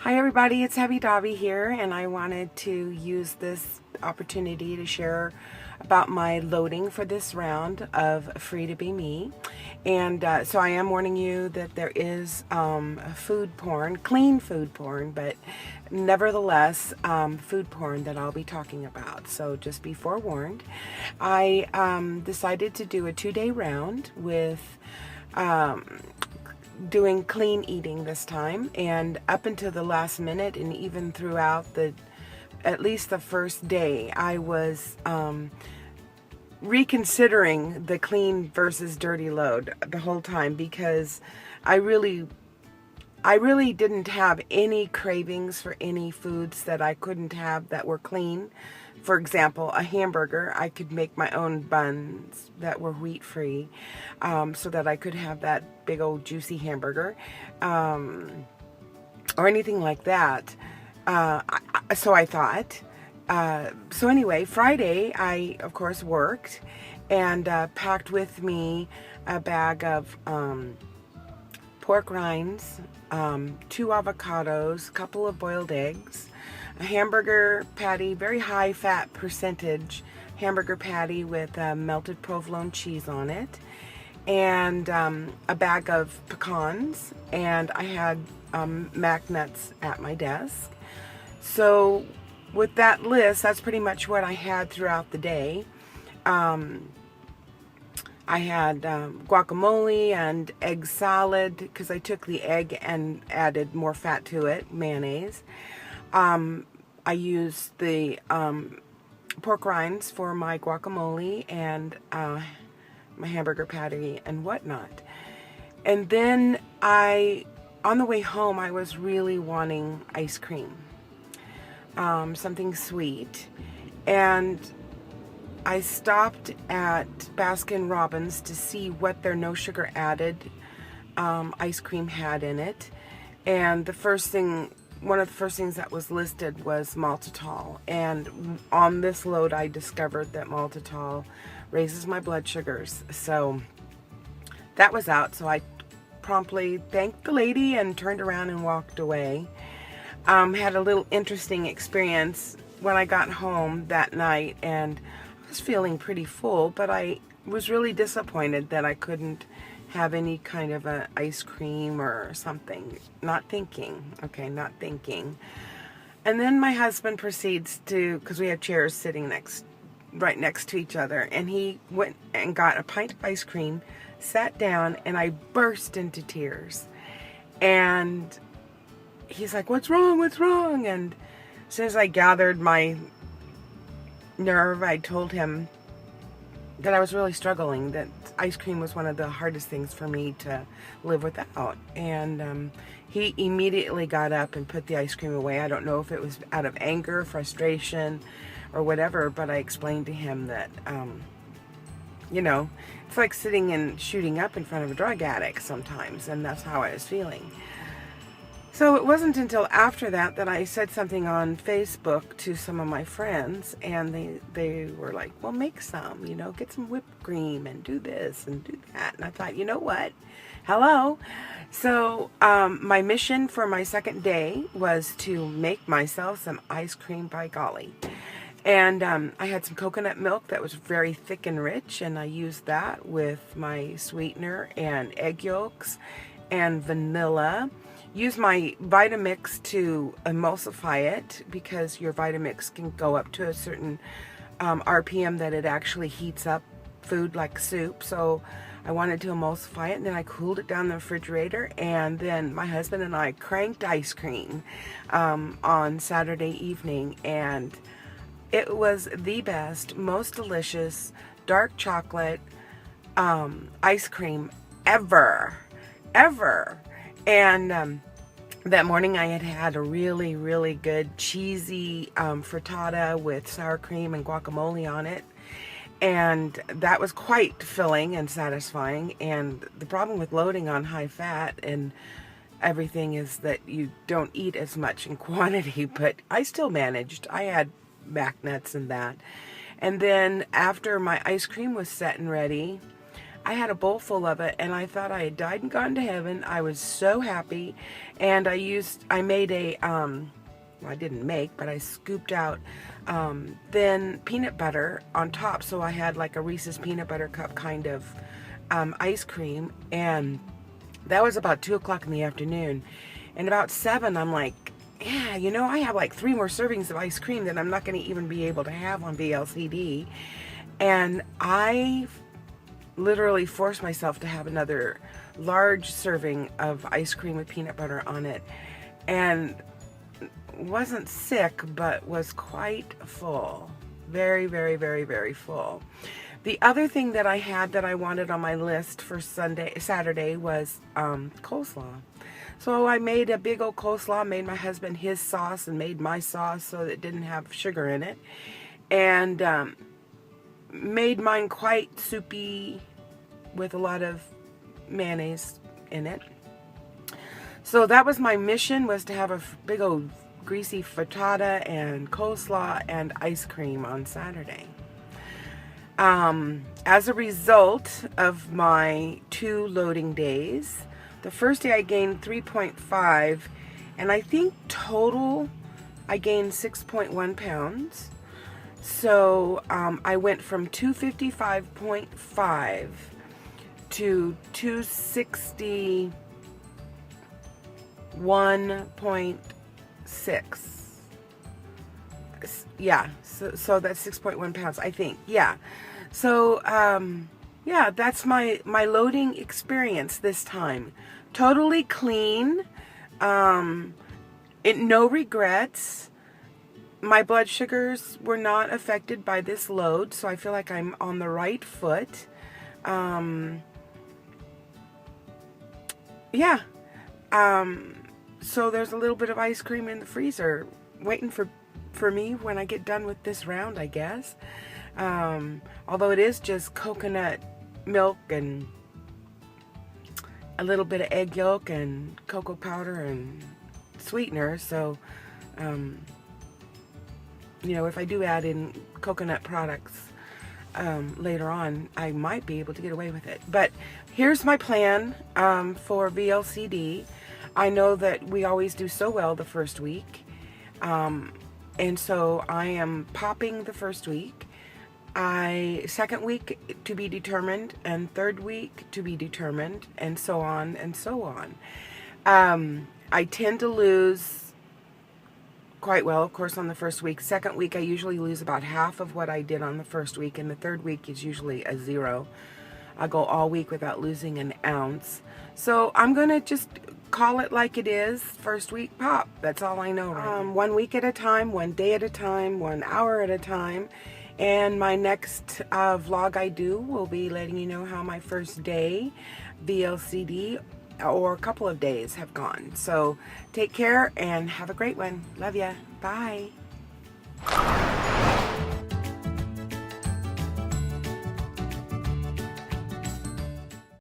Hi everybody, it's Heavy Dobby here, and I wanted to use this opportunity to share about my loading for this round of Free2beME. And so I am warning you that there is food porn, clean food porn, but nevertheless food porn that I'll be talking about. So just be forewarned. I decided to do a 2-day round with doing clean eating this time, and up until the last minute and even throughout at least the first day, I was reconsidering the clean versus dirty load the whole time, because I really didn't have any cravings for any foods that I couldn't have that were clean. For example, a hamburger, I could make my own buns that were wheat-free, so that I could have that big old juicy hamburger, or anything like that. So I thought. So anyway, Friday, I, of course, worked and packed with me a bag of pork rinds, 2 avocados, a couple of boiled eggs, a hamburger patty, very high fat percentage hamburger patty with melted provolone cheese on it, and a bag of pecans, and I had mac nuts at my desk. So with that list, that's pretty much what I had throughout the day. I had guacamole and egg salad, because I took the egg and added more fat to it, mayonnaise. I used the pork rinds for my guacamole and my hamburger patty and whatnot. And then on the way home, I was really wanting ice cream, something sweet. And I stopped at Baskin-Robbins to see what their no sugar added ice cream had in it. And one of the first things that was listed was maltitol. And on this load, I discovered that maltitol raises my blood sugars. So that was out. So I promptly thanked the lady and turned around and walked away. Had a little interesting experience when I got home that night, and I was feeling pretty full, but I was really disappointed that I couldn't have any kind of a ice cream or something. Not thinking. And then my husband proceeds to, because we have chairs sitting right next to each other, and he went and got a pint of ice cream, sat down, and I burst into tears. And he's like, "What's wrong? What's wrong?" And as soon as I gathered my nerve, I told him that I was really struggling, that ice cream was one of the hardest things for me to live without. And he immediately got up and put the ice cream away. I don't know if it was out of anger, frustration, or whatever, but I explained to him that, it's like sitting and shooting up in front of a drug addict sometimes, and that's how I was feeling. So it wasn't until after that that I said something on Facebook to some of my friends, and they were like, "Well, make some, get some whipped cream and do this and do that." And I thought, you know what? Hello. So my mission for my second day was to make myself some ice cream, by golly. And I had some coconut milk that was very thick and rich, and I used that with my sweetener and egg yolks and vanilla. Use my Vitamix to emulsify it, because your Vitamix can go up to a certain RPM that it actually heats up food like soup. So I wanted to emulsify it, and then I cooled it down in the refrigerator, and then my husband and I cranked ice cream on Saturday evening, and it was the best, most delicious dark chocolate ice cream ever. And that morning I had a really, really good cheesy frittata with sour cream and guacamole on it. And that was quite filling and satisfying. And the problem with loading on high fat and everything is that you don't eat as much in quantity, but I still managed. I had mac nuts and that. And then after my ice cream was set and ready, I had a bowl full of it, and I thought I had died and gone to heaven. I was so happy, and I made a, well, I didn't make, but I scooped out thin peanut butter on top, so I had like a Reese's peanut butter cup kind of ice cream, and that was about 2 o'clock in the afternoon. And about 7, I'm like, yeah, you know, I have like 3 more servings of ice cream that I'm not going to even be able to have on VLCD. And I literally forced myself to have another large serving of ice cream with peanut butter on it. And wasn't sick, but was quite full. Very, very, very, very full. The other thing that I had that I wanted on my list for Saturday was coleslaw. So I made a big old coleslaw, made my husband his sauce, and made my sauce so that it didn't have sugar in it. And made mine quite soupy with a lot of mayonnaise in it. So that was my mission, was to have a big old greasy frittata and coleslaw and ice cream on Saturday. As a result of my 2 loading days, the first day I gained 3.5, and I think total I gained 6.1 pounds. So I went from 255.5 to 261.6. Yeah, so that's 6.1 pounds, I think. Yeah. So, yeah, that's my loading experience this time. Totally clean. No regrets. My blood sugars were not affected by this load, so I feel like I'm on the right foot. Yeah. So there's a little bit of ice cream in the freezer waiting for me when I get done with this round, I guess. Although it is just coconut milk and a little bit of egg yolk and cocoa powder and sweetener, so you know, if I do add in coconut products later on, I might be able to get away with it. But here's my plan for VLCD. I know that we always do so well the first week, and so I am popping the first week. Second week to be determined, and third week to be determined, and so on and so on. I tend to lose quite well, of course, on the first week. Second week, I usually lose about half of what I did on the first week, and the third week is usually a 0. I go all week without losing an ounce. So I'm going to just call it like it is. First week, pop. That's all I know right now. 1 week at a time, 1 day at a time, 1 hour at a time. And my next vlog I do will be letting you know how my first day VLCD or a couple of days have gone. So take care and have a great one. Love ya. Bye.